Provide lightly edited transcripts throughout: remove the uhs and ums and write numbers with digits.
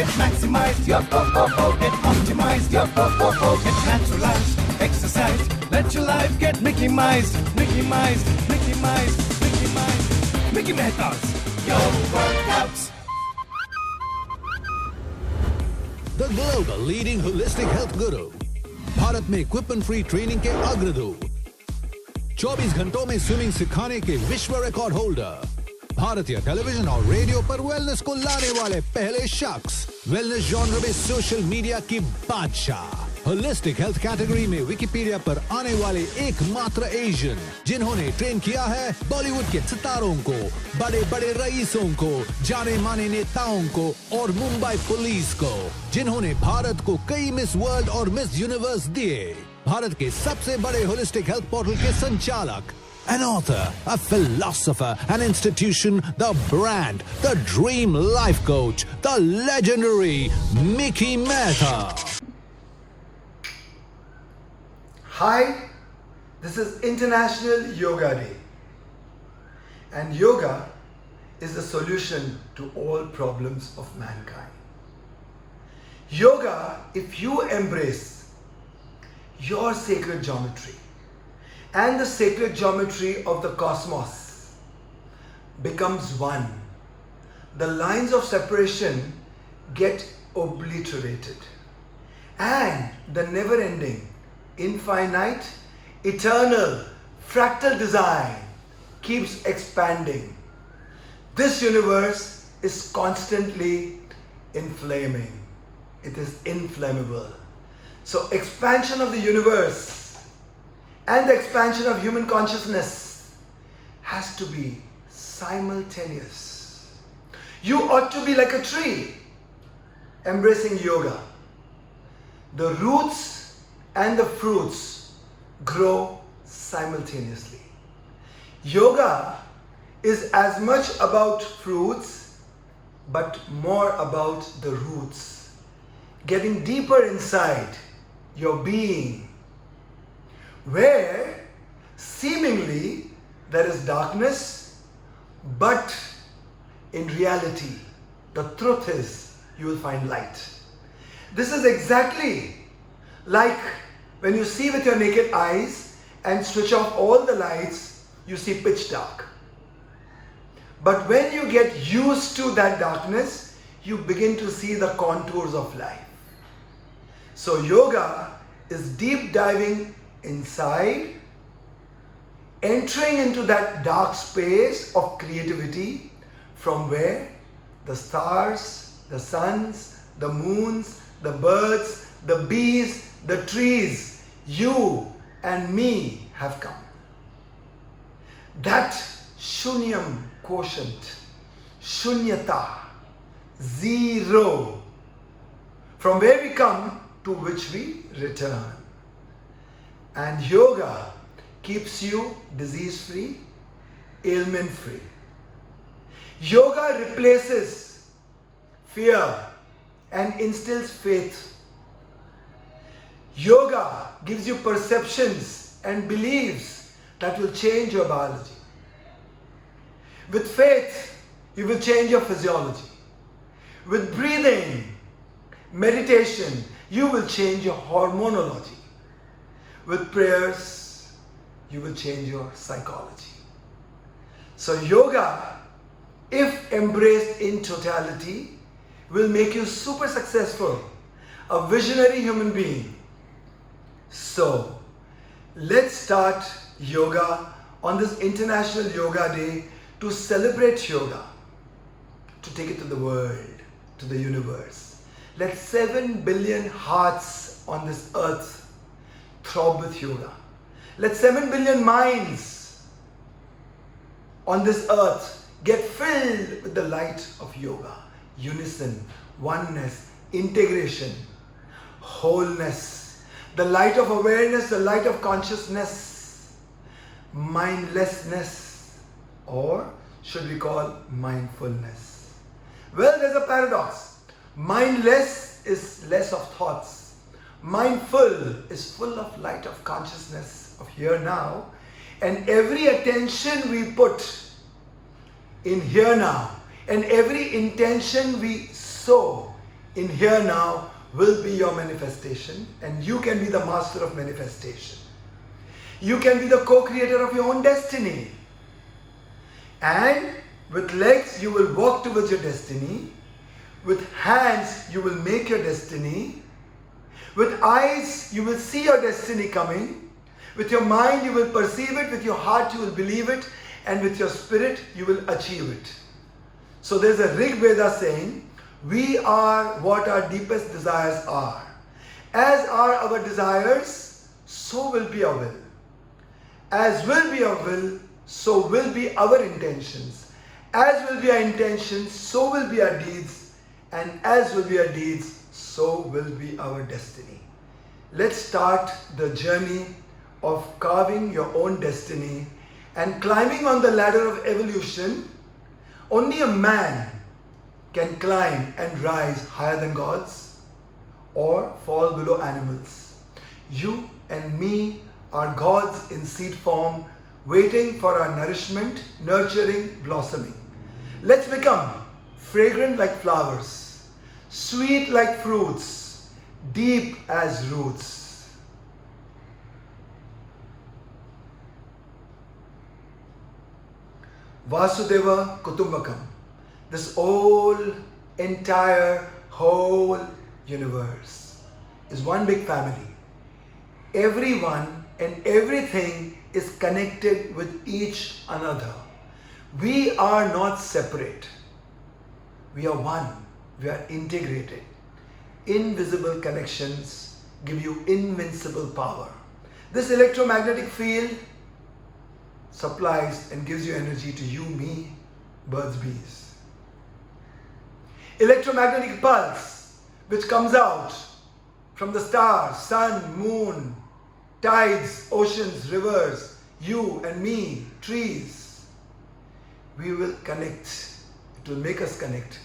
Get maximized, get optimized, get naturalized, exercise. Let your life get Mickey Mized. Mickey Mehta's Your Workouts. The global leading holistic health guru, Bharat में equipment free training के अग्रदूत, 24 घंटों में swimming सिखाने के विश्व record holder, भारतीय television और रेडियो पर वेलनेस को लाने वाले पहले शख्स, वेलनेस जॉनर में सोशल मीडिया की बादशाह, होलिस्टिक हेल्थ कैटेगरी में विकिपीडिया पर आने वाले एकमात्र एशियन जिन्होंने ट्रेन किया है बॉलीवुड के सितारों को, बड़े बड़े रईसों को, जाने माने नेताओं को और मुंबई पुलिस को, जिन्होंने भारत को कई मिस वर्ल्ड और मिस यूनिवर्स दिए, भारत के सबसे बड़े होलिस्टिक हेल्थ पोर्टल के संचालक, an author, a philosopher, an institution, the brand, the dream life coach, the legendary Mickey Mehta. Hi, this is International Yoga Day, and yoga is the solution to all problems of mankind. Yoga, if you embrace your sacred geometry and the sacred geometry of the cosmos, becomes one. The lines of separation get obliterated, and the never-ending, infinite, eternal, fractal design keeps expanding. This universe is constantly inflaming. It is inflammable. So expansion of the universe and the expansion of human consciousness has to be simultaneous. You ought to be like a tree embracing yoga. The roots and the fruits grow simultaneously. Yoga is as much about fruits but more about the roots, getting deeper inside your being, where seemingly there is darkness, but in reality the truth is you will find light. This is exactly like when you see with your naked eyes and switch off all the lights, you see pitch dark. But when you get used to that darkness, you begin to see the contours of life. So yoga is deep diving inside, entering into that dark space of creativity from where the stars, the suns, the moons, the birds, the bees, the trees, you and me have come. That shunyam quotient, shunyata, zero, from where we come to which we return. And yoga keeps you disease-free, ailment-free. Yoga replaces fear and instills faith. Yoga gives you perceptions and beliefs that will change your biology. With faith, you will change your physiology. With breathing, meditation, you will change your hormonology. With prayers, you will change your psychology. So yoga, if embraced in totality, will make you super successful, a visionary human being. So, let's start yoga on this International Yoga Day to celebrate yoga, to take it to the world, to the universe. Let 7 billion hearts on this earth throb with yoga. Let 7 billion minds on this earth get filled with the light of yoga. Unison, oneness, integration, wholeness, the light of awareness, the light of consciousness, mindlessness, or should we call mindfulness? Well, there's a paradox. Mindless is less of thoughts. Mindful is full of light of consciousness of here now, and every attention we put in here now and every intention we sow in here now will be your manifestation, and you can be the master of manifestation. You can be the co-creator of your own destiny. And with legs you will walk towards your destiny. With hands you will make your destiny. With eyes you will see your destiny coming. With your mind you will perceive it. With your heart you will believe it. And with your spirit you will achieve it. So there's a Rig Veda saying, we are what our deepest desires are. As are our desires, so will be our will. As will be our will, so will be our intentions. As will be our intentions, so will be our deeds. And as will be our deeds, so will be our destiny. Let's start the journey of carving your own destiny and climbing on the ladder of evolution. Only a man can climb and rise higher than gods or fall below animals. You and me are gods in seed form, waiting for our nourishment, nurturing, blossoming. Let's become fragrant like flowers, sweet like fruits, deep as roots. Vasudeva Kutumbakam. This entire whole universe is one big family. Everyone and everything is connected with each another. We are not separate. We are one. We are integrated. Invisible connections give you invincible power. This electromagnetic field supplies and gives you energy to you, me, birds, bees. Electromagnetic pulse which comes out from the stars, sun, moon, tides, oceans, rivers, you and me, trees. We will connect. It will make us connect.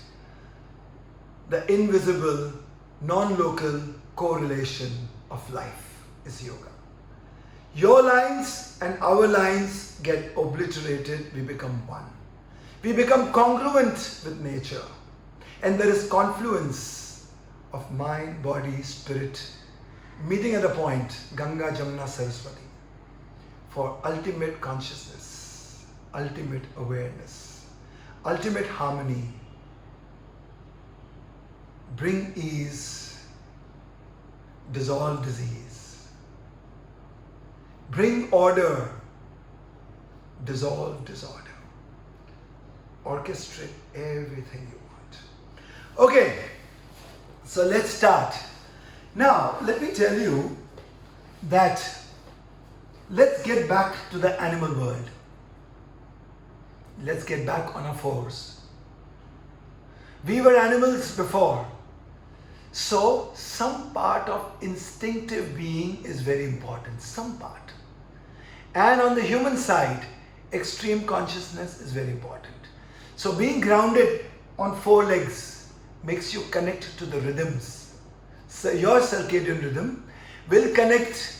The invisible, non-local correlation of life is yoga. Your lines and our lines get obliterated. We become one. We become congruent with nature. And there is confluence of mind, body, spirit, meeting at a point, Ganga, Jamuna, Saraswati, for ultimate consciousness, ultimate awareness, ultimate harmony. Bring ease, dissolve disease. Bring order, dissolve disorder. Orchestrate everything you want. Okay, so let's start. Now, let me tell you that let's get back to the animal world. Let's get back on our fours. We were animals before. So, some part of instinctive being is very important. Some part. And on the human side, extreme consciousness is very important. So, being grounded on four legs makes you connect to the rhythms. So your circadian rhythm will connect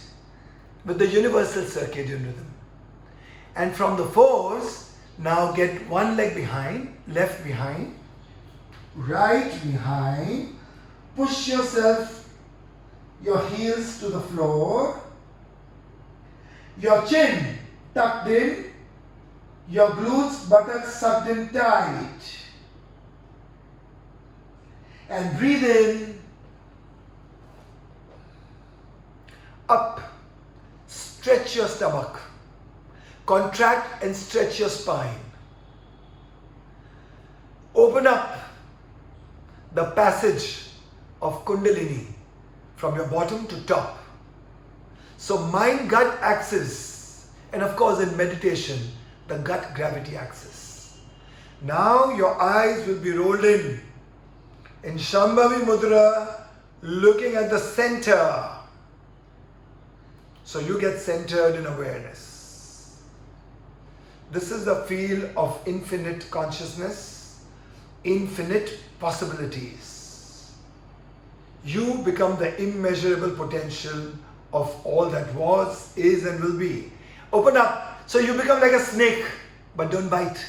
with the universal circadian rhythm. And from the fours, now get one leg behind, left behind, right behind. Push yourself, your heels to the floor. Your chin tucked in. Your glutes, buttocks sucked in tight. And breathe in, up, stretch your stomach, contract and stretch your spine. Open up the passage of Kundalini from your bottom to top. So mind-gut axis, and of course in meditation, the gut gravity axis. Now your eyes will be rolled in Shambhavi Mudra, looking at the center. So you get centered in awareness. This is the field of infinite consciousness, infinite possibilities. You become the immeasurable potential of all that was, is and will be. Open up. So you become like a snake, but don't bite.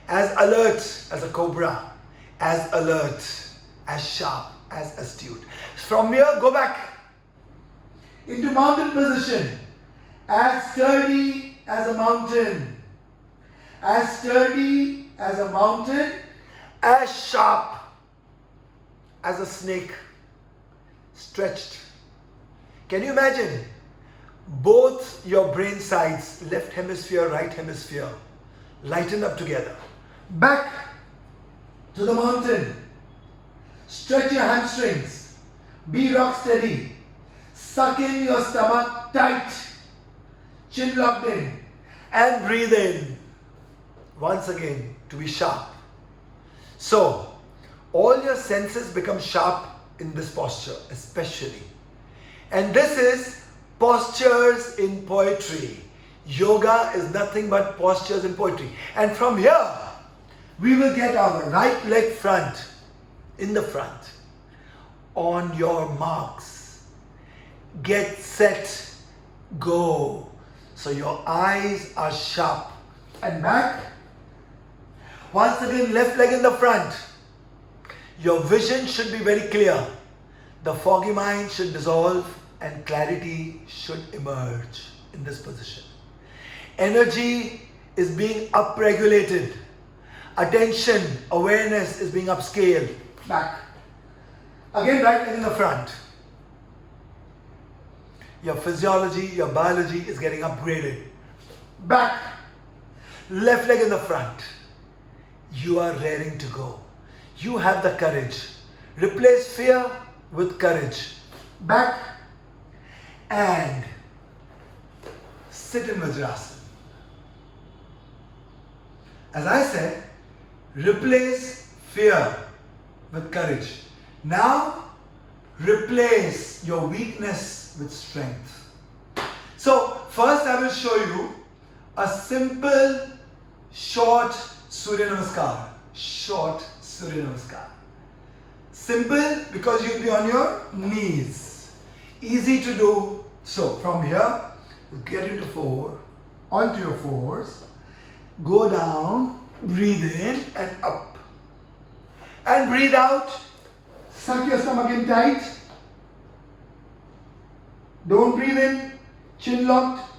As alert as a cobra, as alert, as sharp as astute. From here, go back into mountain position. As sturdy as a mountain. As sturdy as a mountain. As sharp as a snake. Stretched. Can you imagine? Both your brain sides, left hemisphere, right hemisphere, lighten up together. Back to the mountain. Stretch your hamstrings. Be rock steady. Suck in your stomach tight. Chin locked in. And breathe in. Once again, to be sharp. So, all your senses become sharp in this posture, especially. And this is postures in poetry. Yoga is nothing but postures in poetry. And from here, we will get our right leg front, in the front. On your marks. Get set, go. So your eyes are sharp. And back. Once again, left leg in the front. Your vision should be very clear. The foggy mind should dissolve and clarity should emerge in this position. Energy is being upregulated. Attention, awareness is being upscaled. Back. Again, right leg in the front. Your physiology, your biology is getting upgraded. Back. Left leg in the front. You are raring to go. You have the courage. Replace fear with courage. Back. And sit in Vajrasana. As I said, replace fear with courage. Now, replace your weakness with strength. So, first I will show you a simple, short Surya Namaskar. Short Surya Namaskar. Simple because you'll be on your knees. Easy to do. So, from here, you get into four, onto your fours, go down, breathe in and up. And breathe out. Suck your stomach in tight. Don't breathe in, chin locked.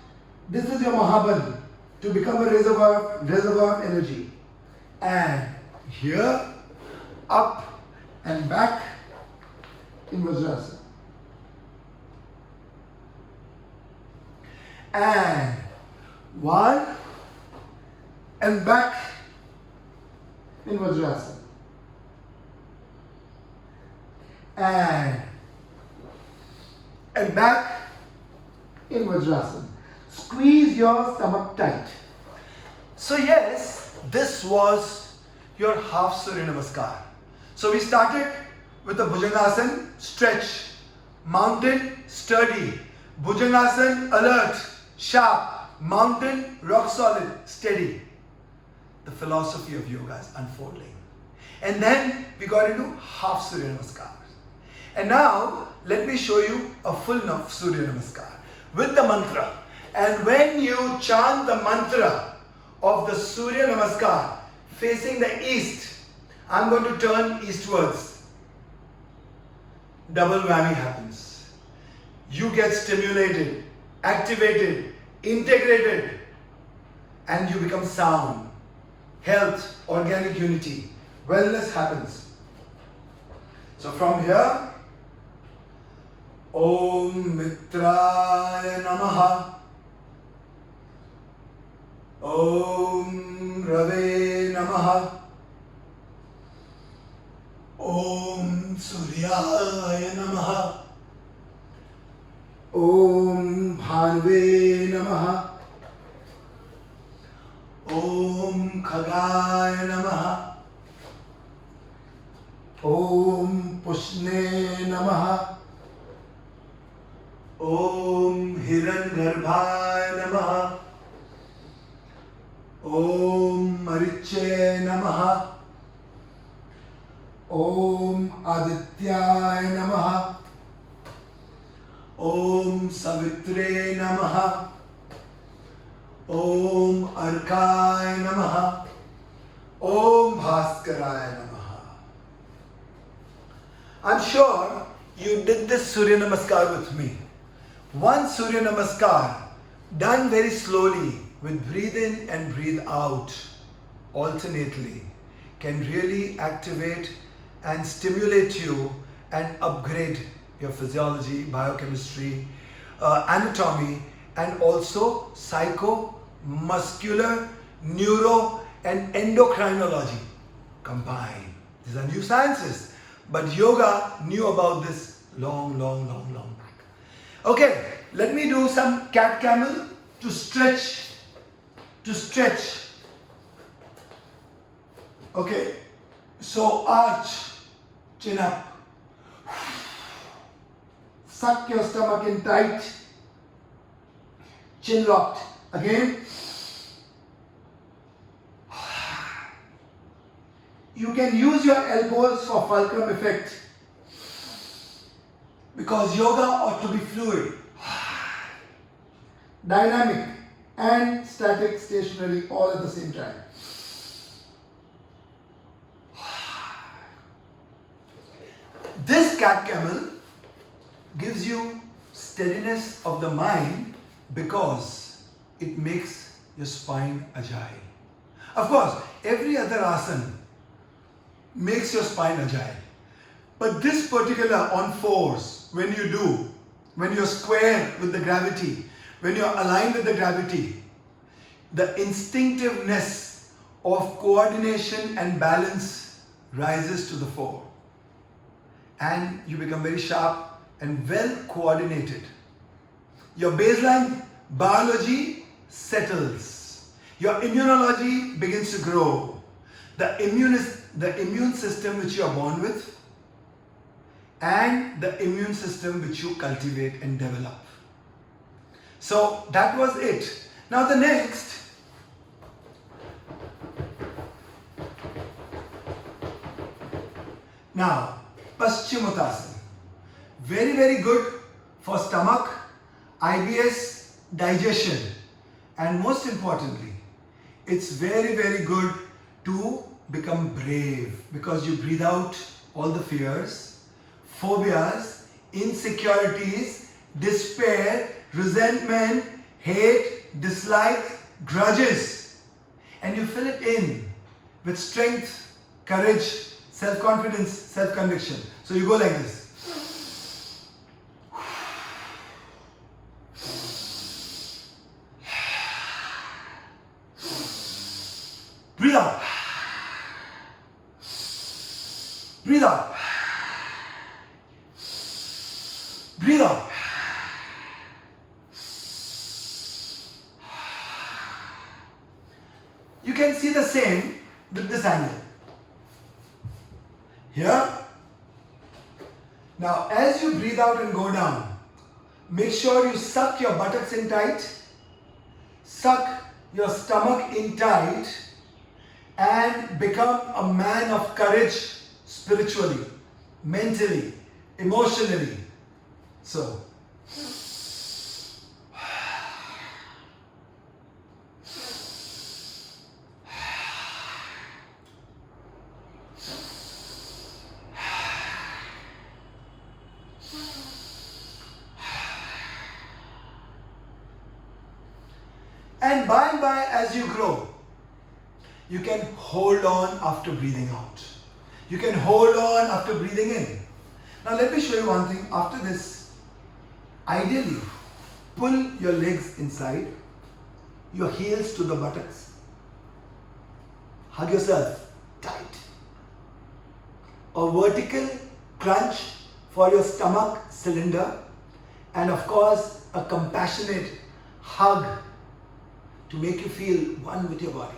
This is your Mahabali to become a reservoir of energy. And here, up and back in Vajrasana. And one and back in Vajrasana. And back in Vajrasana. Squeeze your stomach tight. So yes, this was your half Surya Namaskar. So we started with the Bhujangasana, stretch, mountain, sturdy, Bhujangasana, alert, sharp, mountain, rock solid, steady. The philosophy of yoga is unfolding. And then we got into half Surya Namaskar. And now, let me show you a full Surya Namaskar with the mantra. And when you chant the mantra of the Surya Namaskar facing the east, I'm going to turn eastwards. Double whammy happens. You get stimulated, activated, integrated, and you become sound. Health, organic unity, wellness happens. So from here, Om Mitraya Namaha, Om Rave Namaha, Om Suryaya Namaha, Om Bhanve Namaha, Om Khagaya Namaha, Om Pushne Namaha, Om Hirangarbhaya Namaha, Om Mariche Namaha, Om Adityaya Namaha, Om Savitre Namaha, Om Arkaya Namaha, Om Bhaskaraya Namaha. I'm sure you did this Surya Namaskar with me. One Surya Namaskar done very slowly with breathe in and breathe out alternately can really activate and stimulate you and upgrade your physiology, biochemistry, anatomy, and also psycho, muscular, neuro, and endocrinology combined. These are new sciences, but yoga knew about this long back. Okay, let me do some cat camel to stretch. Okay, so arch, chin up. Suck your stomach in tight. Chin locked. Again. You can use your elbows for fulcrum effect because yoga ought to be fluid, dynamic and static, stationary all at the same time. This cat camel gives you steadiness of the mind because it makes your spine agile. Of course, every other asana makes your spine agile. But this particular on fours, when you're square with the gravity, when you're aligned with the gravity, the instinctiveness of coordination and balance rises to the fore. And you become very sharp and well coordinated. Your baseline biology settles. Your immunology begins to grow. The immune system which you are born with and the immune system which you cultivate and develop. So that was it. Now the next, now Paschimottanasana. Very good for stomach, IBS, digestion, and most importantly, it's very good to become brave because you breathe out all the fears, phobias, insecurities, despair, resentment, hate, dislike, grudges, and you fill it in with strength, courage, self-confidence, self-conviction. So you go like this. Breathe out. Breathe out. Breathe out. You can see the same with this angle. Here. Now as you breathe out and go down, make sure you suck your buttocks in tight, suck your stomach in tight, and become a man of courage spiritually, mentally, emotionally. So, and by and by as you grow, you can hold on after breathing out. You can hold on after breathing in. Now let me show you one thing. After this, ideally, pull your legs inside, your heels to the buttocks. Hug yourself tight. A vertical crunch for your stomach cylinder, and of course, a compassionate hug to make you feel one with your body.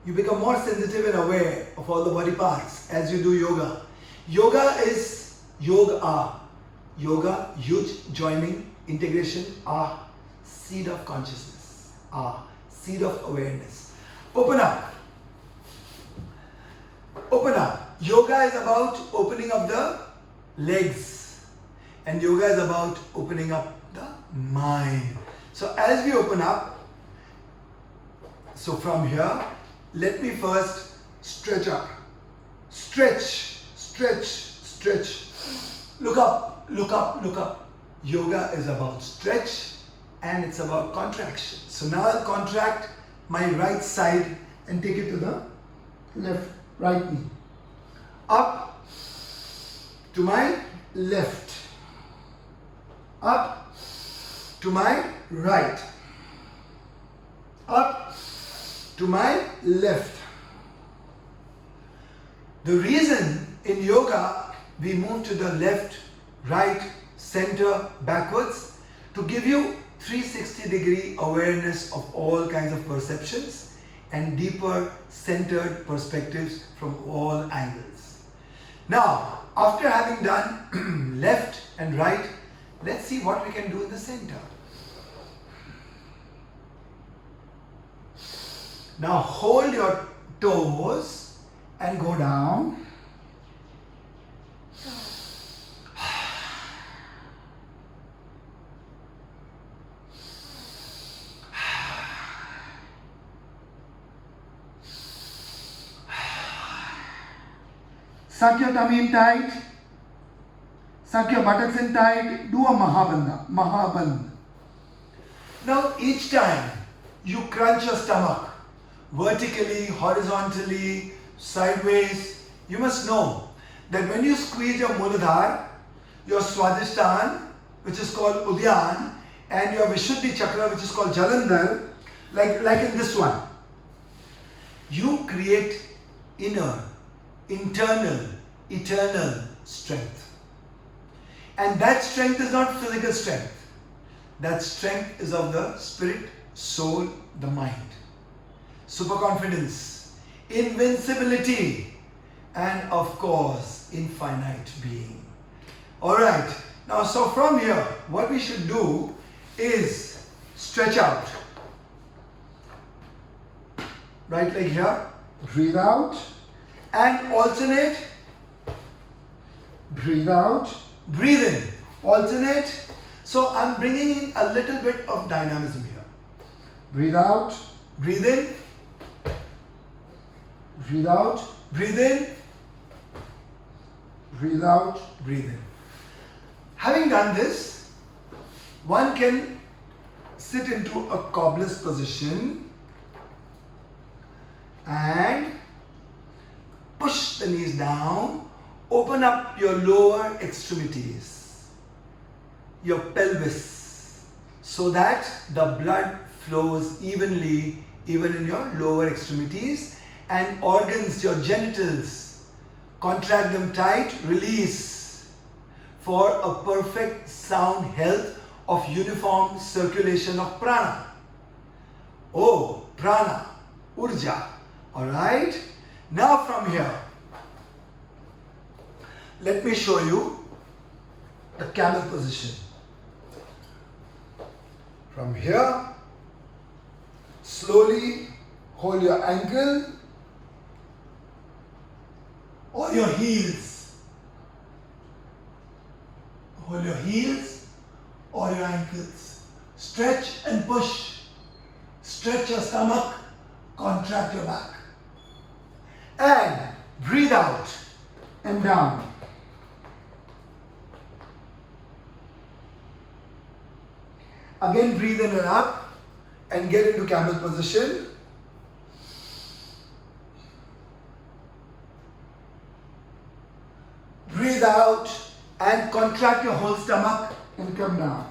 You become more sensitive and aware of all the body parts as you do yoga. Yoga is yoga. Yoga, huge joining, integration, seed of consciousness, seed of awareness. Open up. Open up. Yoga is about opening up the legs, and yoga is about opening up the mind. So as we open up, so from here, let me first stretch up. Stretch, stretch, stretch. Look up, look up, look up. Yoga is about stretch and it's about contraction. So now I'll contract my right side and take it to the right knee. Up to my left. Up to my right. Up to my left. The reason in yoga we move to the left, right, center, backwards to give you 360-degree awareness of all kinds of perceptions and deeper centered perspectives from all angles. Now, after having done left and right, let's see what we can do in the center. Now hold your toes and go down. Suck your tummy in tight. Suck your buttocks in tight. Do a Mahabandha. Now each time you crunch your stomach, vertically, horizontally, sideways, you must know that when you squeeze your Muladhara, your Swadhisthana, which is called Udyan, and your Vishuddhi Chakra, which is called Jalandhar, like in this one, you create inner, internal, eternal strength. And that strength is not physical strength. That strength is of the spirit, soul, the mind. Superconfidence, invincibility, and of course, infinite being. Alright, now so from here, what we should do is stretch out. Right leg here, breathe out, and alternate. Breathe out, breathe in, alternate. So I'm bringing in a little bit of dynamism here. Breathe out, breathe in, breathe out, breathe in, breathe out, breathe in. Having done this, one can sit into a cobblers position and push the knees down, open up your lower extremities, your pelvis, so that the blood flows evenly even in your lower extremities, and organs, your genitals, contract them tight, release for a perfect sound health of uniform circulation of prana. Oh, prana, urja. Alright? Now from here, let me show you the camel position. From here, slowly hold your ankle or your heels. Hold your heels or your ankles. Stretch and push. Stretch your stomach, contract your back. And breathe out and down. Again, breathe in and up and get into camel position. Breathe out and contract your whole stomach and come down.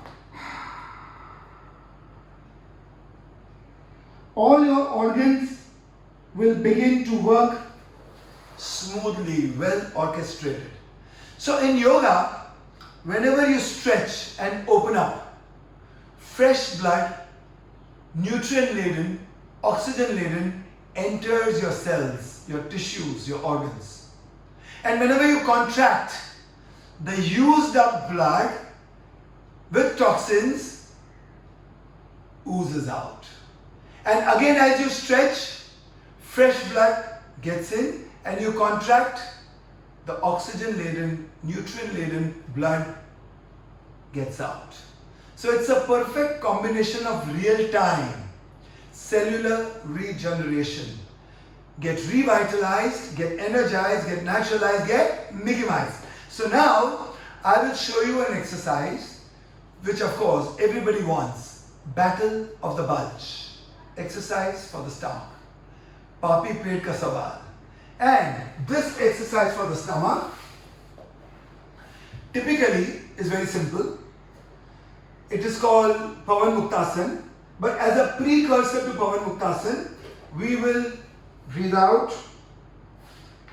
All your organs will begin to work smoothly, well orchestrated. So in yoga, whenever you stretch and open up, fresh blood, nutrient-laden, oxygen-laden enters your cells, your tissues, your organs. And whenever you contract, the used up blood with toxins oozes out. And again, as you stretch, fresh blood gets in and you contract, the oxygen-laden, nutrient-laden blood gets out. So it's a perfect combination of real-time cellular regeneration. Get revitalized, get energized, get naturalized, get Mickey-mized. So now I will show you an exercise which of course everybody wants. Battle of the bulge. Exercise for the stomach. Papi Pet Ka Sawal. And this exercise for the stomach typically is very simple. It is called Pavan Muktasan. But as a precursor to Pavan Muktasan, we will breathe out,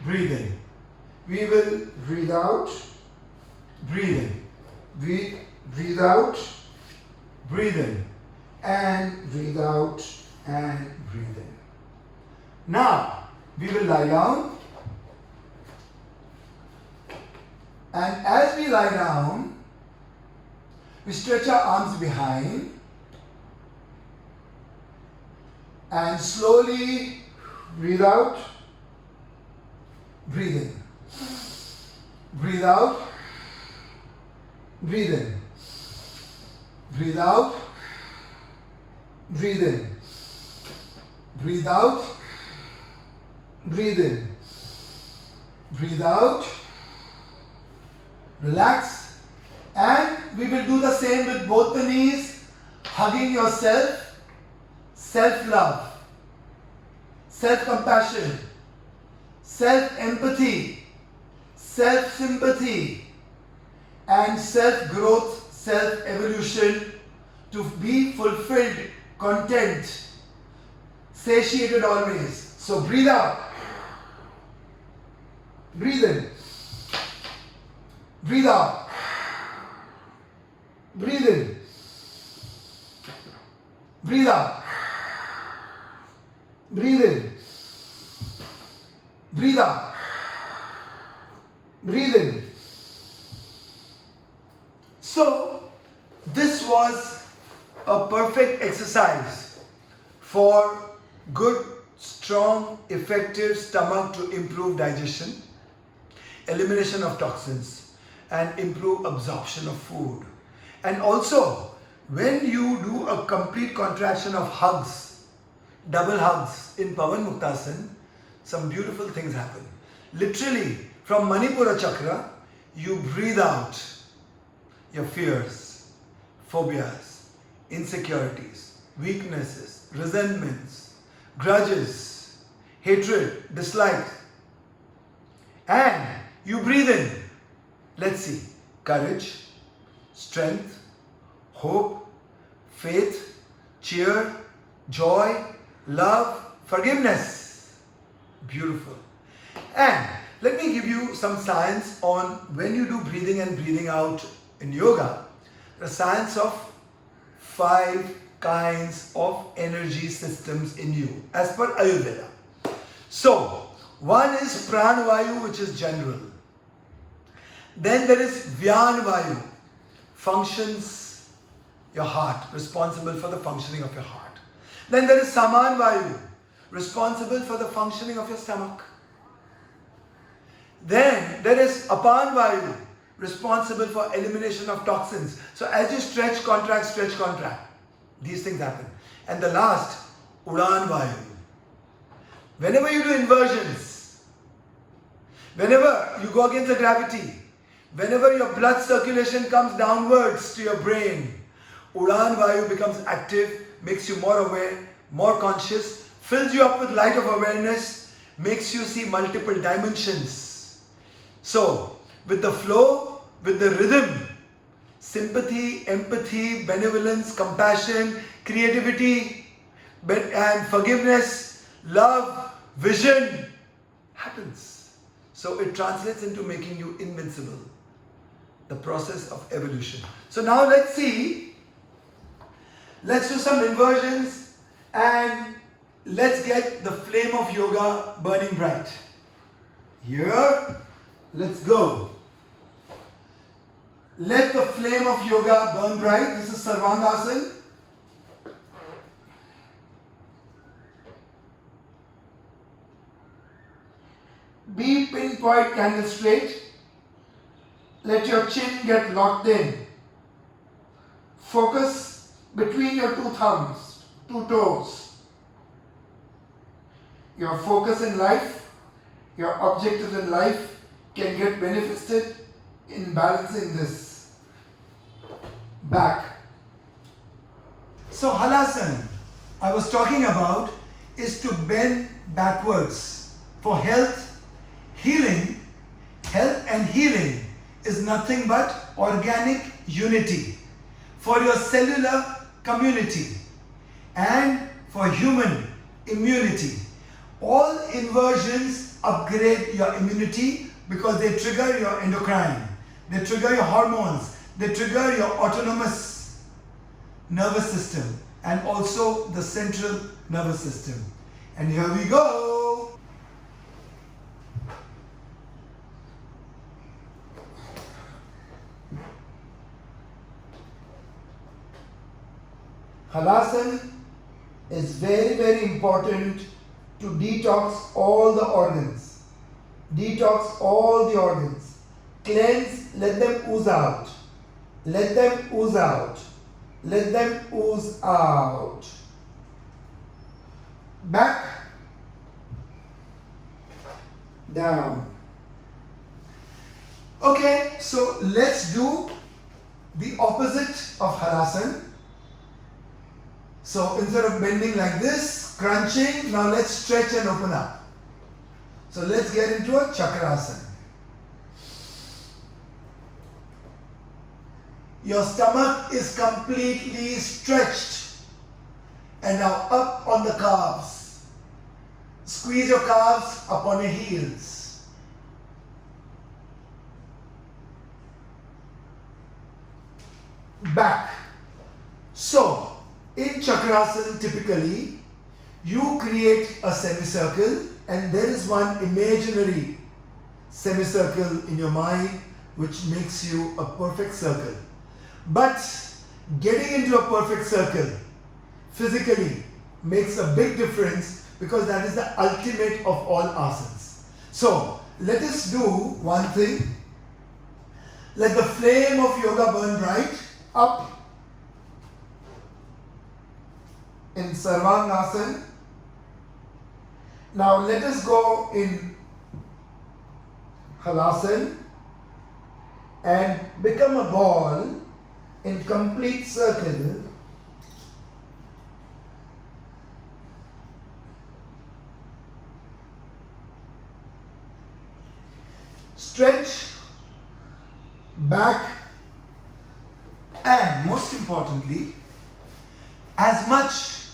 breathe in. We will breathe out, breathe in. Breathe out, breathe in. And breathe out and breathe in. Now, we will lie down. And as we lie down, we stretch our arms behind and slowly breathe out, breathe in. Breathe out, breathe in. Breathe out, breathe in. Breathe out, breathe in. Breathe out, relax, and we will do the same with both the knees, hugging yourself, self-love, self-compassion, self-empathy, self-sympathy, and self-growth, self-evolution to be fulfilled, content, satiated always. So breathe out, breathe in, breathe out, breathe in, breathe out, breathe in, breathe out, breathe in. So this was a perfect exercise for good, strong, effective stomach to improve digestion, elimination of toxins, and improve absorption of food. And also, when you do a complete contraction of hugs, double hugs in Pavan Muktasan, some beautiful things happen. Literally, from Manipura Chakra, you breathe out your fears, phobias, insecurities, weaknesses, resentments, grudges, hatred, dislike. And you breathe in, let's see, courage, strength, hope, faith, cheer, joy, love, forgiveness. Beautiful. And let me give you some science on when you do breathing and breathing out in yoga, the science of 5 kinds of energy systems in you as per Ayurveda. So, one is Pranavayu, which is general. Then there is Vyanvayu, functions your heart, responsible for the functioning of your heart. Then there is Samanvayu, responsible for the functioning of your stomach. Then there is Apanvayu, responsible for elimination of toxins. So as you stretch, contract, these things happen. And the last, Udanvayu. Whenever you do inversions, whenever you go against the gravity, whenever your blood circulation comes downwards to your brain, Udan Vayu becomes active, makes you more aware, more conscious, fills you up with light of awareness, makes you see multiple dimensions. So, with the flow, with the rhythm, sympathy, empathy, benevolence, compassion, creativity, and forgiveness, love, vision happens. So it translates into making you invincible. The process of evolution. So now let's see. Let's do some inversions and let's get the flame of yoga burning bright. Here, let's go. Let the flame of yoga burn bright. This is Sarvangasana. Be pinpoint candle straight. Let your chin get locked in. Focus between your 2 thumbs, 2 toes. Your focus in life, your objectives in life can get manifested in balancing this back. So halasana, I was talking about, is to bend backwards for health, healing. Health and healing is nothing but organic unity for your cellular community and for human immunity. All inversions upgrade your immunity because they trigger your endocrine, they trigger your hormones, they trigger your autonomous nervous system and also the central nervous system. And here we go. Halasana is very important to detox all the organs. Detox all the organs. Cleanse, let them ooze out. Let them ooze out. Let them ooze out. Back, down. Okay, so let's do the opposite of halasana. So instead of bending like this, crunching, now let's stretch and open up. So let's get into a chakrasana. Your stomach is completely stretched. And now up on the calves. Squeeze your calves up on your heels. Back. So, in chakrasana typically, you create a semicircle and there is one imaginary semicircle in your mind which makes you a perfect circle. But getting into a perfect circle physically makes a big difference because that is the ultimate of all asanas. So let us do one thing. Let the flame of yoga burn bright up in Sarvangasana. Now let us go in Halasana and become a ball in complete circle. Stretch back and most importantly, as much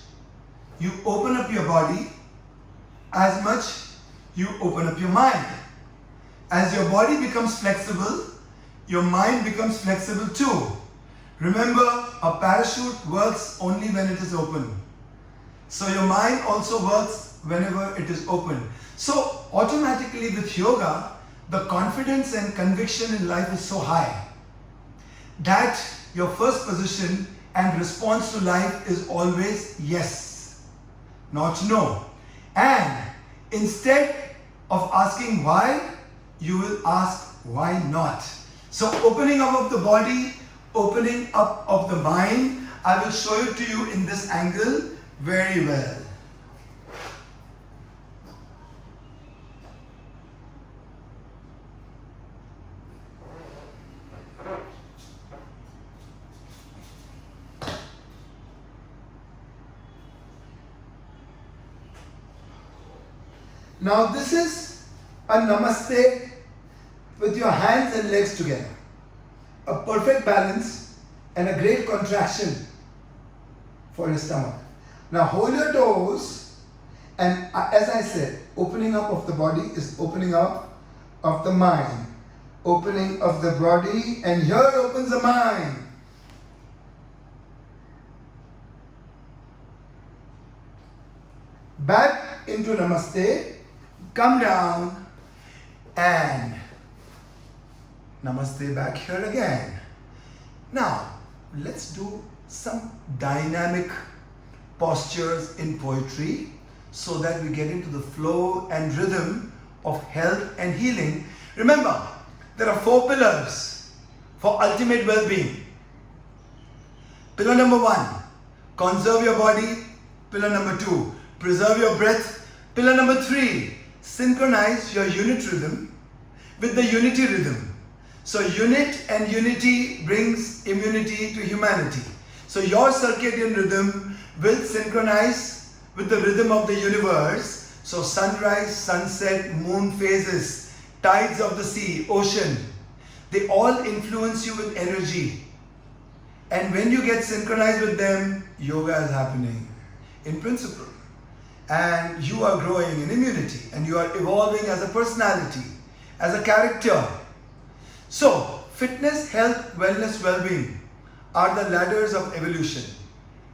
you open up your body, as much you open up your mind. As your body becomes flexible, your mind becomes flexible too. Remember, a parachute works only when it is open. So your mind also works whenever it is open. So automatically with yoga, the confidence and conviction in life is so high that your first position and response to life is always yes, not no. And instead of asking why, you will ask why not. So opening up of the body, opening up of the mind, I will show it to you in this angle very well. Now this is a namaste with your hands and legs together. A perfect balance and a great contraction for your stomach. Now hold your toes and as I said, opening up of the body is opening up of the mind. Opening of the body and here opens the mind. Back into namaste. Come down and namaste back here again. Now, let's do some dynamic postures in poetry so that we get into the flow and rhythm of health and healing. Remember, there are 4 pillars for ultimate well-being. Pillar number 1, conserve your body. Pillar number 2, preserve your breath. Pillar number 3, synchronize your unit rhythm with the unity rhythm. So unit and unity brings immunity to humanity. So your circadian rhythm will synchronize with the rhythm of the universe. So sunrise, sunset, moon phases, tides of the sea, ocean, they all influence you with energy. And when you get synchronized with them, yoga is happening in principle. And you are growing in immunity and you are evolving as a personality, as a character. So, fitness, health, wellness, well-being are the ladders of evolution.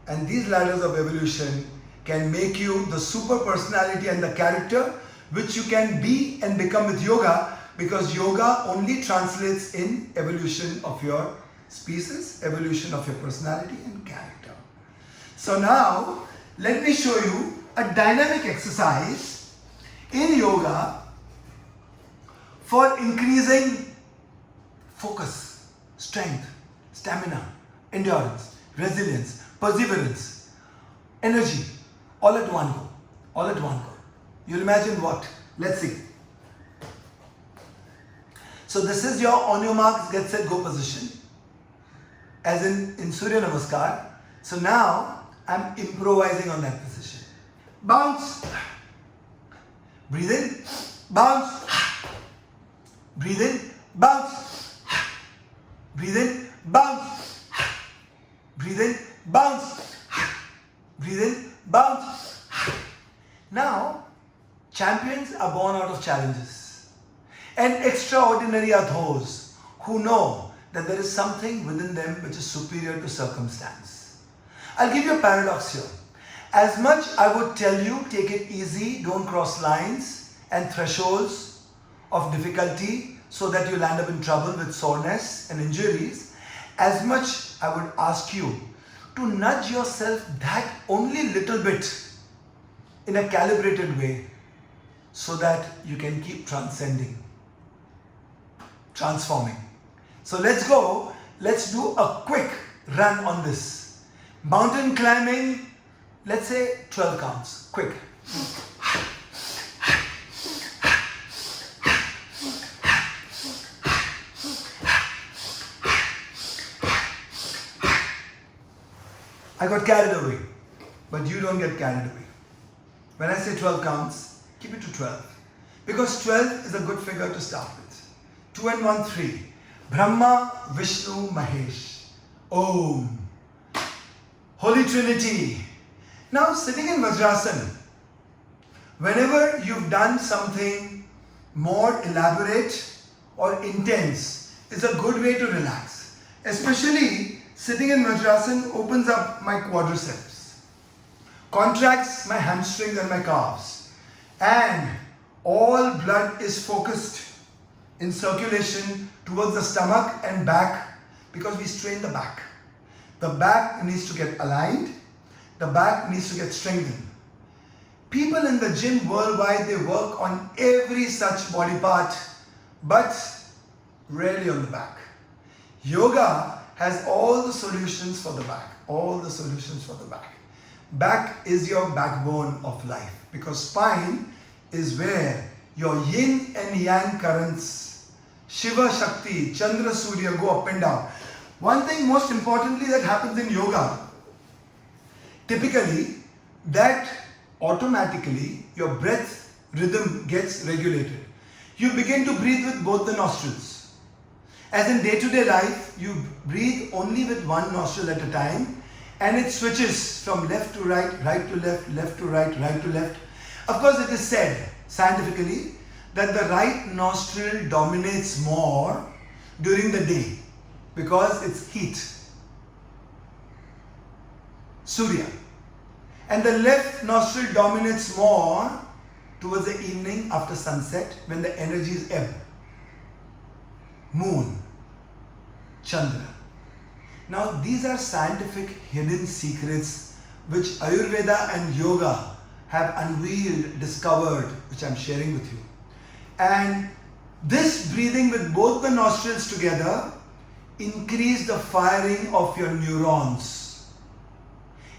And these ladders of evolution can make you the super personality and the character which you can be and become with yoga, because yoga only translates in evolution of your species, evolution of your personality and character. So now, let me show you a dynamic exercise in yoga for increasing focus, strength, stamina, endurance, resilience, perseverance, energy, all at one go, all at one go. You'll imagine what? Let's see. So this is your on your marks, get set, go position, as in Surya Namaskar. So now I'm improvising on that position. Bounce, breathe in, bounce, breathe in, bounce, breathe in, bounce, breathe in, bounce, breathe in, bounce. Now, champions are born out of challenges, and extraordinary are those who know that there is something within them which is superior to circumstance. I'll give you a paradox here. As much I would tell you, take it easy, don't cross lines and thresholds of difficulty so that you land up in trouble with soreness and injuries, as much I would ask you to nudge yourself that only little bit in a calibrated way so that you can keep transcending, transforming. So let's go, let's do a quick run on this. Mountain climbing, let's say 12 counts, quick. I got carried away, but you don't get carried away. When I say 12 counts, keep it to 12. Because 12 is a good figure to start with. 2 and 1, 3. Brahma, Vishnu, Mahesh. Om. Holy Trinity. Now sitting in Vajrasana, whenever you've done something more elaborate or intense, is a good way to relax. Especially sitting in Vajrasana opens up my quadriceps, contracts my hamstrings and my calves, and all blood is focused in circulation towards the stomach and back, because we strain the back. The back needs to get aligned. The back needs to get strengthened. People in the gym worldwide, they work on every such body part, but rarely on the back. Yoga has all the solutions for the back. All the solutions for the back. Back is your backbone of life, because spine is where your yin and yang currents, Shiva Shakti, Chandra Surya, go up and down. One thing most importantly that happens in yoga, typically, that automatically your breath rhythm gets regulated. You begin to breathe with both the nostrils. As in day-to-day life, you breathe only with one nostril at a time, and it switches from left to right, right to left, left to right, right to left. Of course, it is said scientifically that the right nostril dominates more during the day because it's heat, Surya. And the left nostril dominates more towards the evening after sunset when the energy is ebb. Moon, Chandra. Now these are scientific hidden secrets which Ayurveda and yoga have unveiled, discovered, which I'm sharing with you. And this breathing with both the nostrils together increase the firing of your neurons.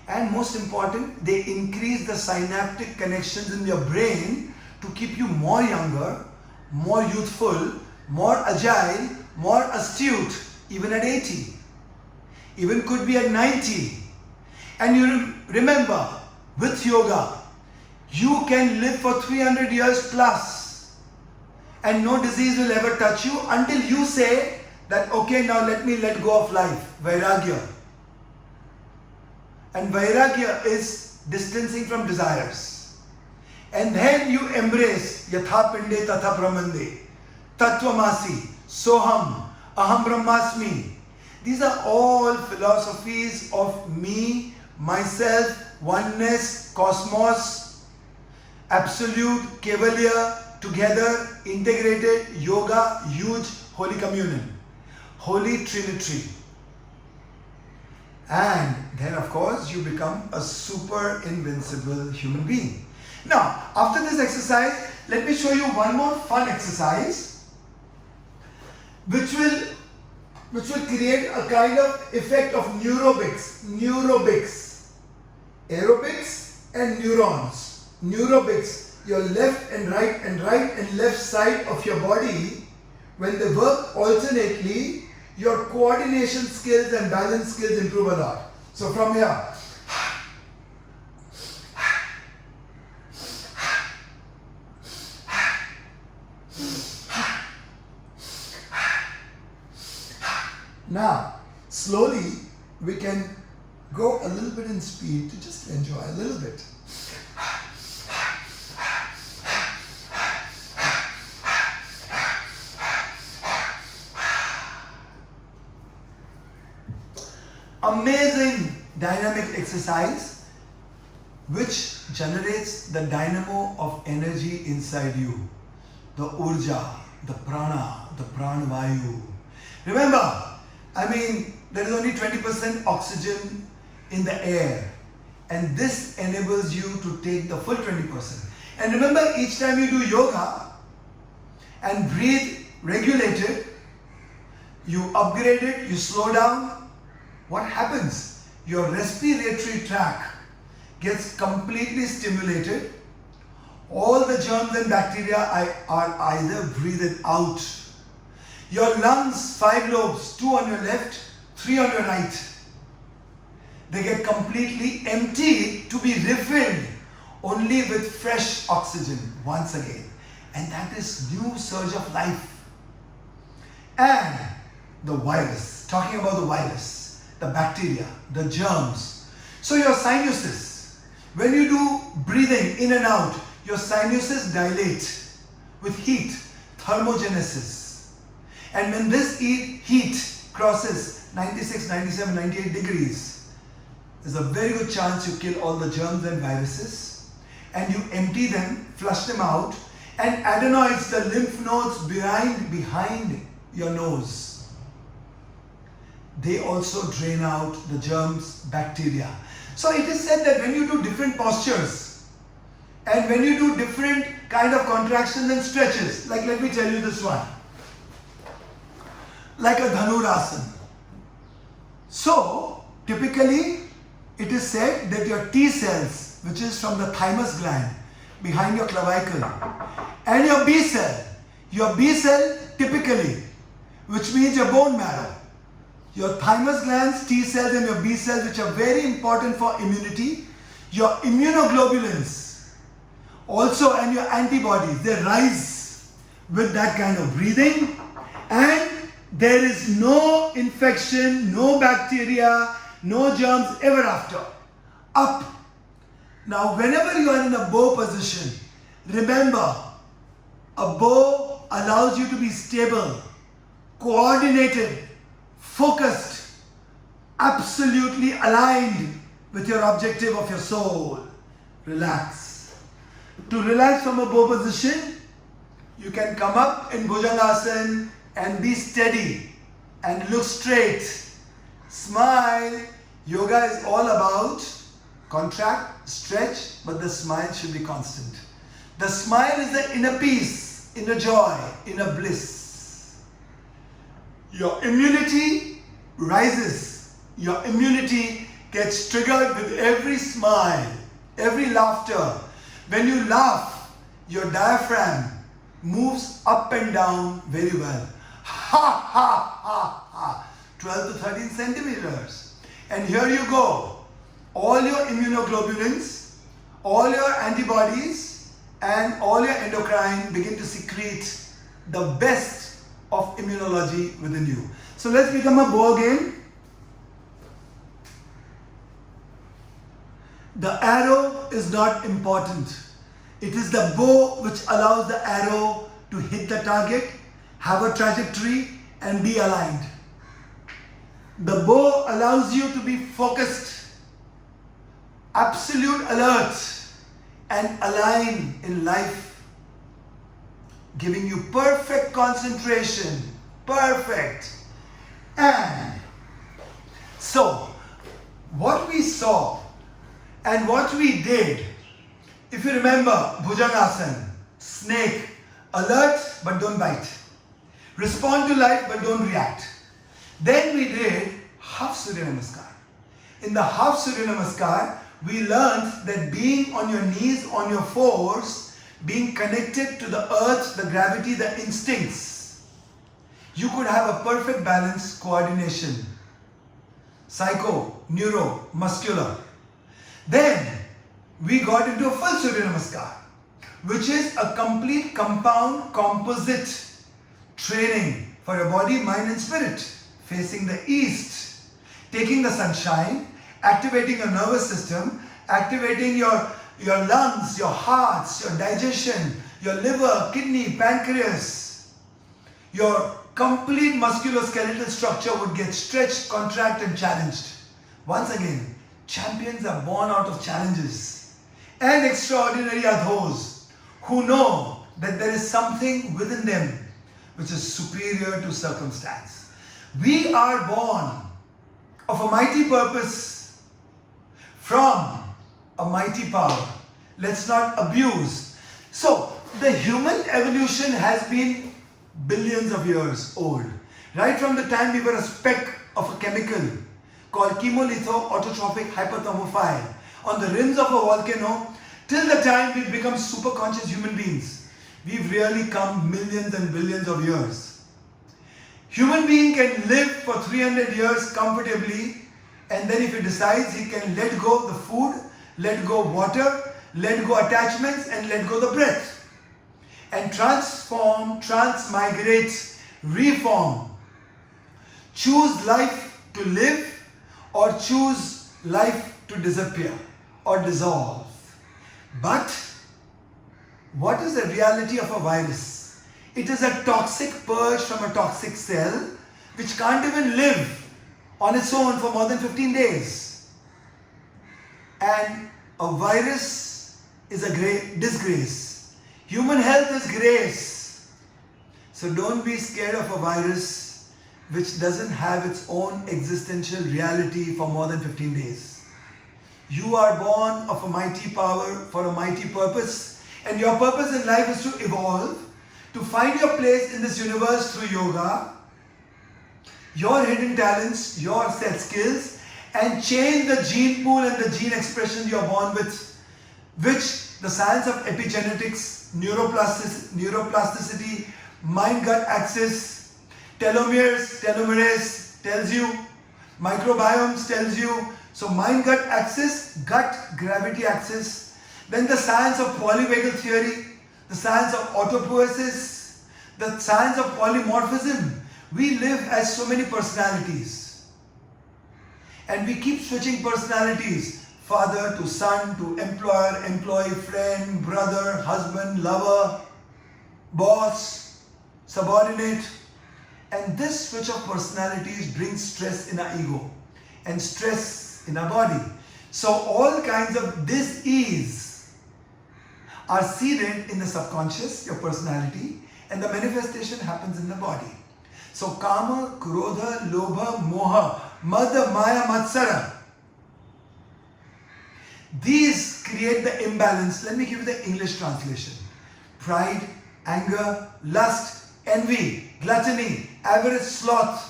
And most important, they increase the synaptic connections in your brain to keep you more younger, more youthful, more agile, more astute even at 80, even could be at 90. And you remember, with yoga, you can live for 300 years plus and no disease will ever touch you until you say that, okay, now let me let go of life. Vairagya. And Vairagya is distancing from desires. And then you embrace Yatha Pinde Tatha Brahmande, Tattvamasi, Soham, Aham Brahmasmi. These are all philosophies of me, myself, oneness, cosmos, absolute, Kevalya, together, integrated, yoga, huge, holy communion, holy trinity. And then of course you become a super invincible human being. Now, after this exercise, let me show you one more fun exercise which will create a kind of effect of neurobics. Aerobics and neurons. Neurobics, your left and right and left side of your body, when they work alternately, your coordination skills and balance skills improve a lot. So from here, now, slowly we can go a little bit in speed to just enjoy a little bit. Amazing dynamic exercise which generates the dynamo of energy inside you. The urja, the prana, the pranavayu. Remember, there is only 20% oxygen in the air, and this enables you to take the full 20%. And remember, each time you do yoga and breathe regulated, you upgrade it, you slow down, what happens? Your respiratory tract gets completely stimulated. All the germs and bacteria are either breathed out. Your lungs, 5 lobes, 2 on your left, 3 on your right, they get completely emptied to be refilled only with fresh oxygen once again. And that is new surge of life. And the virus, talking about the virus, the bacteria, the germs. So your sinuses, when you do breathing in and out, your sinuses dilate with heat, thermogenesis. And when this heat crosses 96, 97, 98 degrees, there's a very good chance you kill all the germs and viruses, and you empty them, flush them out, and adenoids, the lymph nodes behind your nose, they also drain out the germs, bacteria. So it is said that when you do different postures and when you do different kind of contractions and stretches, like let me tell you this one, like a dhanurasana. So typically it is said that your T cells, which is from the thymus gland behind your clavicle, and your B cell typically, which means your bone marrow, your thymus glands, T cells and your B cells, which are very important for immunity, your immunoglobulins also, and your antibodies, they rise with that kind of breathing, and there is no infection, no bacteria, no germs ever after. Up. Now whenever you are in a bow position, remember, a bow allows you to be stable, coordinated, focused, absolutely aligned with your objective of your soul. Relax. To relax from a bow position, you can come up in Bhujangasana and be steady and look straight. Smile. Yoga is all about contract, stretch, but the smile should be constant. The smile is the inner peace, inner joy, inner bliss. Your immunity rises. Your immunity gets triggered with every smile, every laughter. When you laugh, your diaphragm moves up and down very well. Ha, ha, ha, ha. 12 to 13 centimeters. And here you go. All your immunoglobulins, all your antibodies, and all your endocrine begin to secrete the best of immunology within you. So let's become a bow again. The arrow is not important. It is the bow which allows the arrow to hit the target, have a trajectory, and be aligned. The bow allows you to be focused, absolute alert, and align in life, giving you perfect concentration. Perfect. And so, what we saw and what we did, if you remember, Bhujangasana, snake, alert but don't bite. Respond to life but don't react. Then we did half Surya Namaskar. In the half Surya Namaskar, we learned that being on your knees, on your fours, being connected to the earth, the gravity, the instincts, you could have a perfect balance, coordination, psycho, neuro, muscular. Then we got into a full Surya Namaskar, which is a complete compound composite training for your body, mind and spirit, facing the east, taking the sunshine, activating your nervous system, activating your lungs, your hearts, your digestion, your liver, kidney, pancreas. Your complete musculoskeletal structure would get stretched, contract and challenged. Once again, champions are born out of challenges. And extraordinary are those who know that there is something within them which is superior to circumstance. We are born of a mighty purpose from a mighty power. Let's not abuse. So, the human evolution has been billions of years old. Right from the time we were a speck of a chemical called chemolitho-autotrophic hyperthermophile on the rims of a volcano, till the time we've become super conscious human beings. We've really come millions and billions of years. Human being can live for 300 years comfortably, and then if he decides, he can let go the food, let go water, let go attachments, and let go the breath. And transform, transmigrate, reform. Choose life to live or choose life to disappear or dissolve. But what is the reality of a virus? It is a toxic purge from a toxic cell which can't even live on its own for more than 15 days. And a virus is a great disgrace. Human health is grace. So don't be scared of a virus which doesn't have its own existential reality for more than 15 days. You are born of a mighty power for a mighty purpose, and your purpose in life is to evolve, to find your place in this universe through yoga, your hidden talents, your set skills, and change the gene pool and the gene expression you are born with, which the science of epigenetics, neuroplasticity, mind-gut axis, telomerase tells you, microbiomes tells you. So mind-gut axis, gut-gravity axis. Then the science of polyvagal theory, the science of autopoiesis, the science of polymorphism. We live as so many personalities. And we keep switching personalities. Father to son, to employer, employee, friend, brother, husband, lover, boss, subordinate. And this switch of personalities brings stress in our ego and stress in our body. So all kinds of dis-ease are seeded in the subconscious, your personality, and the manifestation happens in the body. So kama, krodha, lobha, moha, mada, maya, matsara. These create the imbalance. Let me give you the English translation. Pride, anger, lust, envy, gluttony, avarice, sloth.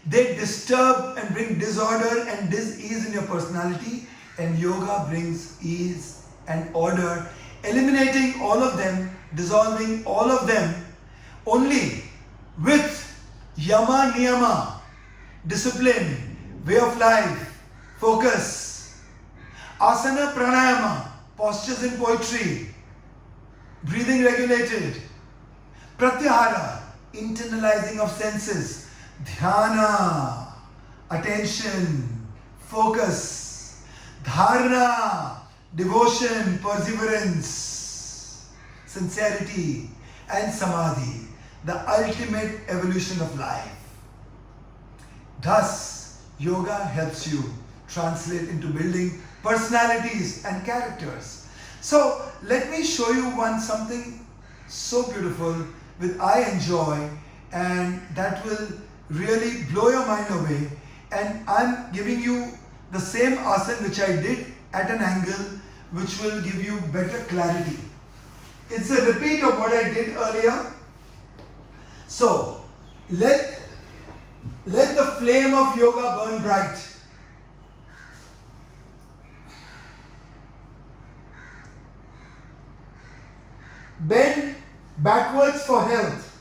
They disturb and bring disorder and dis-ease in your personality, and yoga brings ease and order, eliminating all of them, dissolving all of them only with Yama Niyama, discipline, way of life, focus. Asana Pranayama, postures in poetry, breathing regulated. Pratyahara, internalizing of senses. Dhyana, attention, focus. Dharana, devotion, perseverance, sincerity. And Samadhi, the ultimate evolution of life. Thus, yoga helps you translate into building personalities and characters. So, let me show you something so beautiful which I enjoy, and that will really blow your mind away. And I'm giving you the same asana which I did at an angle, which will give you better clarity. It's a repeat of what I did earlier. So, let the flame of yoga burn bright. Bend backwards for health.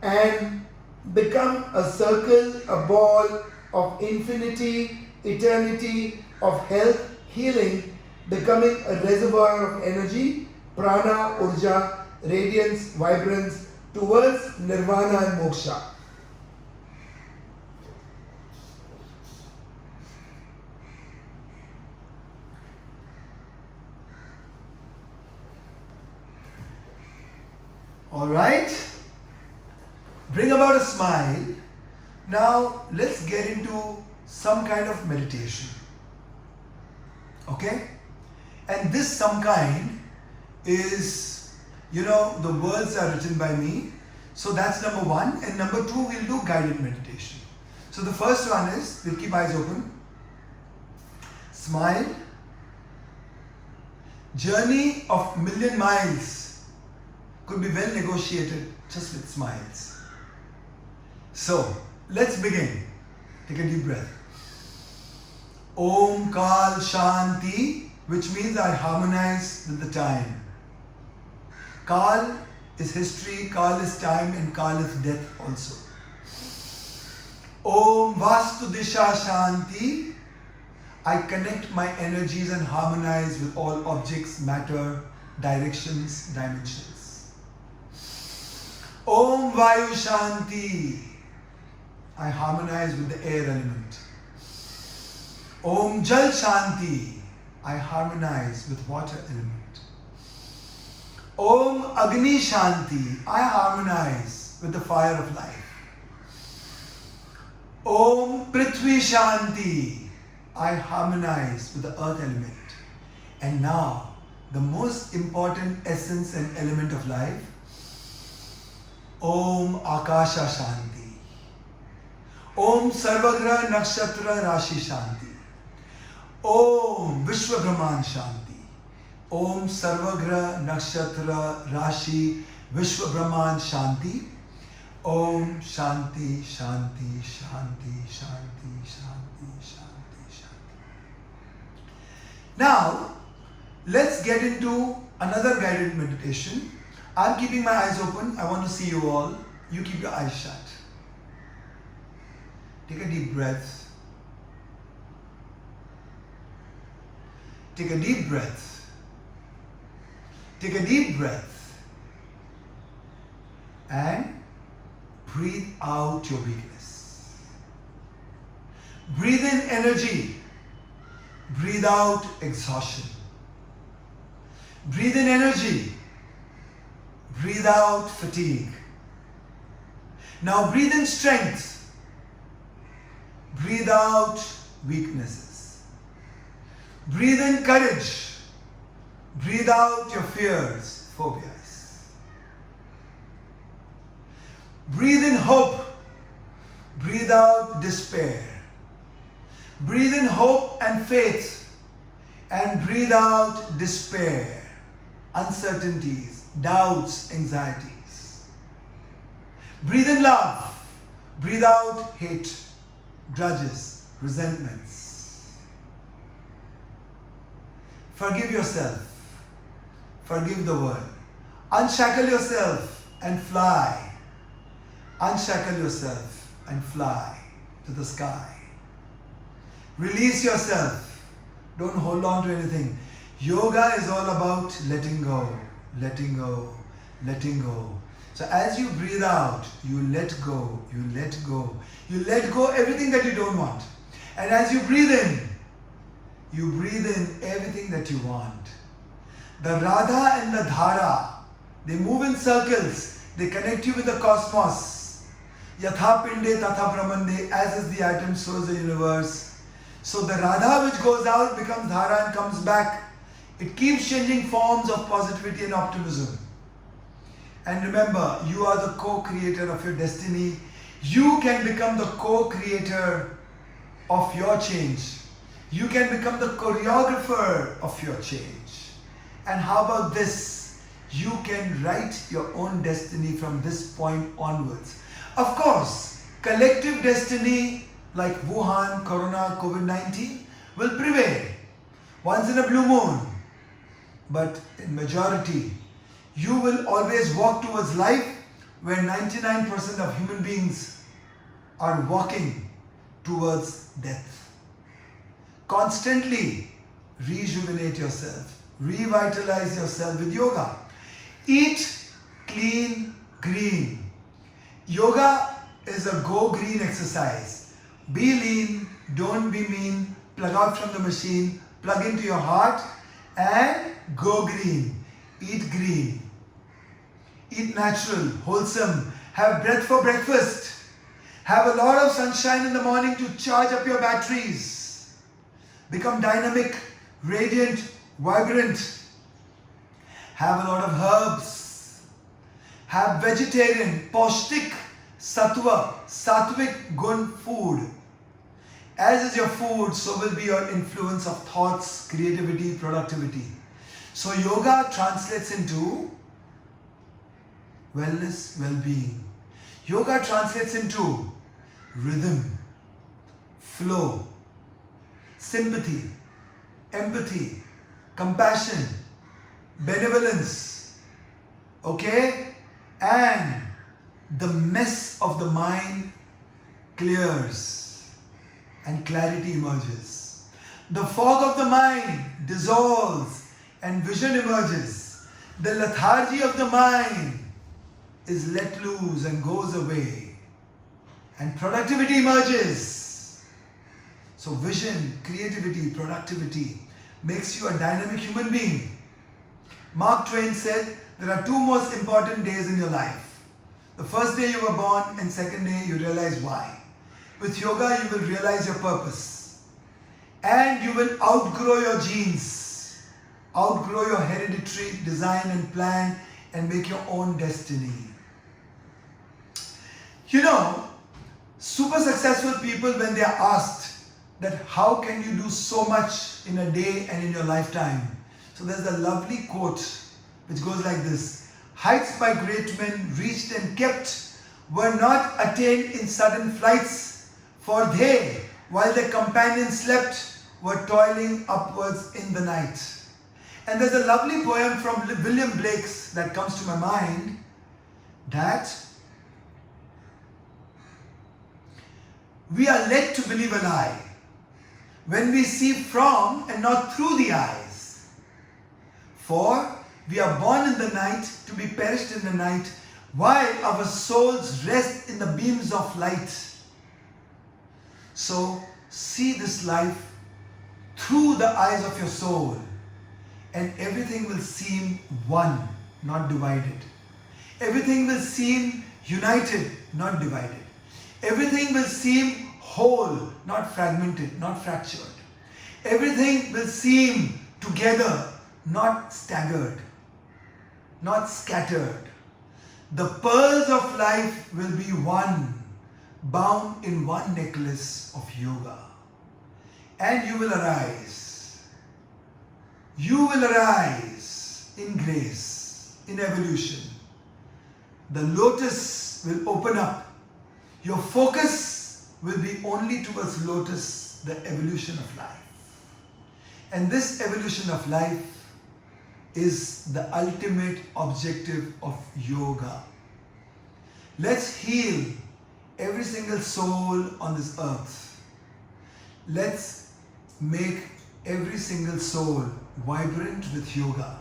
And become a circle, a ball of infinity, eternity, of health, healing, becoming a reservoir of energy, prana, urja, radiance, vibrance, towards nirvana and moksha. Alright? Bring about a smile. Now let's get into some kind of meditation. Okay? And this some kind is, the words are written by me. So that's number one. And number two, we'll do guided meditation. So the first one is, we'll keep eyes open. Smile. Journey of million miles could be well negotiated just with smiles. So, let's begin. Take a deep breath. Om Kal Shanti, which means I harmonize with the time. Kal is history, Kal is time, and Kal is death also. Om Vastu Disha Shanti, I connect my energies and harmonize with all objects, matter, directions, dimensions. Om Vayu Shanti, I harmonize with the air element. Om Jal Shanti, I harmonize with water element. Om Agni Shanti, I harmonize with the fire of life. Om Prithvi Shanti, I harmonize with the earth element. And now, the most important essence and element of life, Om Akasha Shanti. Om Sarvagraha Nakshatra Rashi Shanti. Om Vishwa Brahman Shanti. Om Sarvagraha Nakshatra Rashi Vishwa Brahman Shanti. Om Shanti Shanti Shanti Shanti Shanti Shanti Shanti. Now, let's get into another guided meditation. I'm keeping my eyes open. I want to see you all. You keep your eyes shut. Take a deep breath. Take a deep breath. Take a deep breath. And breathe out your weakness. Breathe in energy. Breathe out exhaustion. Breathe in energy. Breathe out fatigue. Now breathe in strength. Breathe out weaknesses. Breathe in courage. Breathe out your fears, phobias. Breathe in hope. Breathe out despair. Breathe in hope and faith. And breathe out despair, uncertainties, doubts, anxieties. Breathe in love. Breathe out hate, grudges, resentments. Forgive yourself. Forgive the world. Unshackle yourself and fly. Unshackle yourself and fly to the sky. Release yourself. Don't hold on to anything. Yoga is all about letting go, letting go, letting go. So as you breathe out, you let go, you let go. You let go everything that you don't want. And as you breathe in everything that you want. The Radha and the Dhara, they move in circles. They connect you with the cosmos. Yatha pinde tatha brahmande, as is the atom, so is the universe. So the Radha which goes out becomes Dhara and comes back. It keeps changing forms of positivity and optimism. And remember, you are the co-creator of your destiny. You can become the co-creator of your change. You can become the choreographer of your change. And how about this? You can write your own destiny from this point onwards. Of course, collective destiny like Wuhan, Corona, COVID-19 will prevail once in a blue moon. But in majority, you will always walk towards life where 99% of human beings are walking towards death. Constantly rejuvenate yourself, revitalize yourself with yoga. Eat clean, green. Yoga is a go green exercise. Be lean, don't be mean, plug out from the machine, plug into your heart and go green. Eat green. Eat natural, wholesome. Have breath for breakfast. Have a lot of sunshine in the morning to charge up your batteries. Become dynamic, radiant, vibrant. Have a lot of herbs. Have vegetarian, paushtik, sattva, sattvic, gun food. As is your food, so will be your influence of thoughts, creativity, productivity. So yoga translates into wellness, well-being. Yoga translates into rhythm, flow, sympathy, empathy, compassion, benevolence, okay? And the mess of the mind clears and clarity emerges. The fog of the mind dissolves and vision emerges. The lethargy of the mind is let loose and goes away. And productivity emerges. So vision, creativity, productivity makes you a dynamic human being. Mark Twain said there are two most important days in your life. The first day you were born and second day you realize why. With yoga you will realize your purpose. And you will outgrow your genes, outgrow your hereditary design and plan and make your own destiny. You know, super successful people, when they are asked that how can you do so much in a day and in your lifetime? So there's a lovely quote which goes like this: heights by great men reached and kept were not attained in sudden flights, for they, while their companions slept, were toiling upwards in the night. And there's a lovely poem from William Blake's that comes to my mind, that we are led to believe a lie when we see from and not through the eyes. For we are born in the night to be perished in the night, while our souls rest in the beams of light. So see this life through the eyes of your soul, and everything will seem one, not divided. Everything will seem united, not divided. Everything will seem whole, not fragmented, not fractured. Everything will seem together, not staggered, not scattered. The pearls of life will be one, bound in one necklace of yoga. And you will arise. You will arise in grace, in evolution. The lotus will open up. Your focus will be only towards lotus, the evolution of life. And this evolution of life is the ultimate objective of yoga. Let's heal every single soul on this earth. Let's make every single soul vibrant with yoga.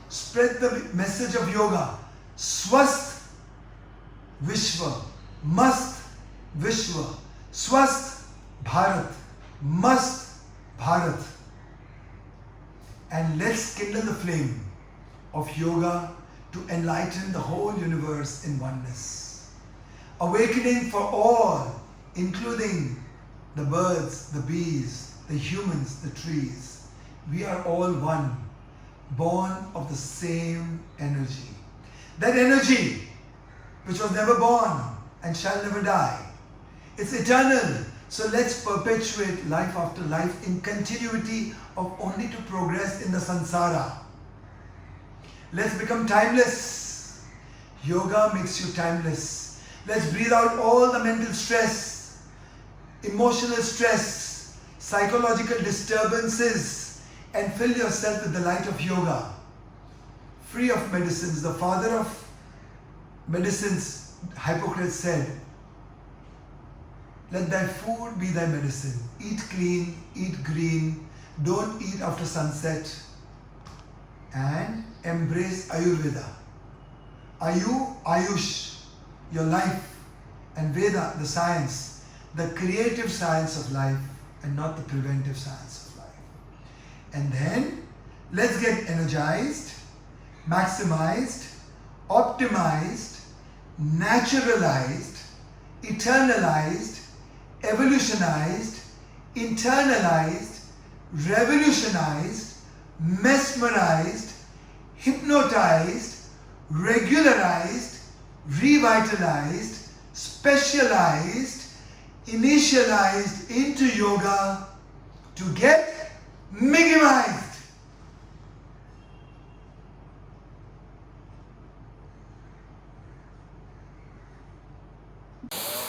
Spread the message of yoga. Swasth Vishwa, Mast Vishwa, Swasth Bharat, Mast Bharat. And let's kindle the flame of yoga to enlighten the whole universe in oneness. Awakening for all, including the birds, the bees, the humans, the trees. We are all one, born of the same energy. That energy which was never born and shall never die. It's eternal. So let's perpetuate life after life in continuity of only to progress in the samsara. Let's become timeless. Yoga makes you timeless. Let's breathe out all the mental stress, emotional stress, psychological disturbances, and fill yourself with the light of yoga. Free of medicines. The father of medicines, Hippocrates, said, let thy food be thy medicine. Eat clean, eat green, don't eat after sunset, and embrace Ayurveda. Ayush, your life, and Veda, the science, the creative science of life, and not the preventive science of life. And then, let's get energized, maximized, optimized, naturalized, eternalized, evolutionized, internalized, revolutionized, mesmerized, hypnotized, regularized, revitalized, specialized, initialized into yoga to get minimized.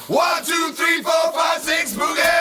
One, two, three, four, five, six, boogie.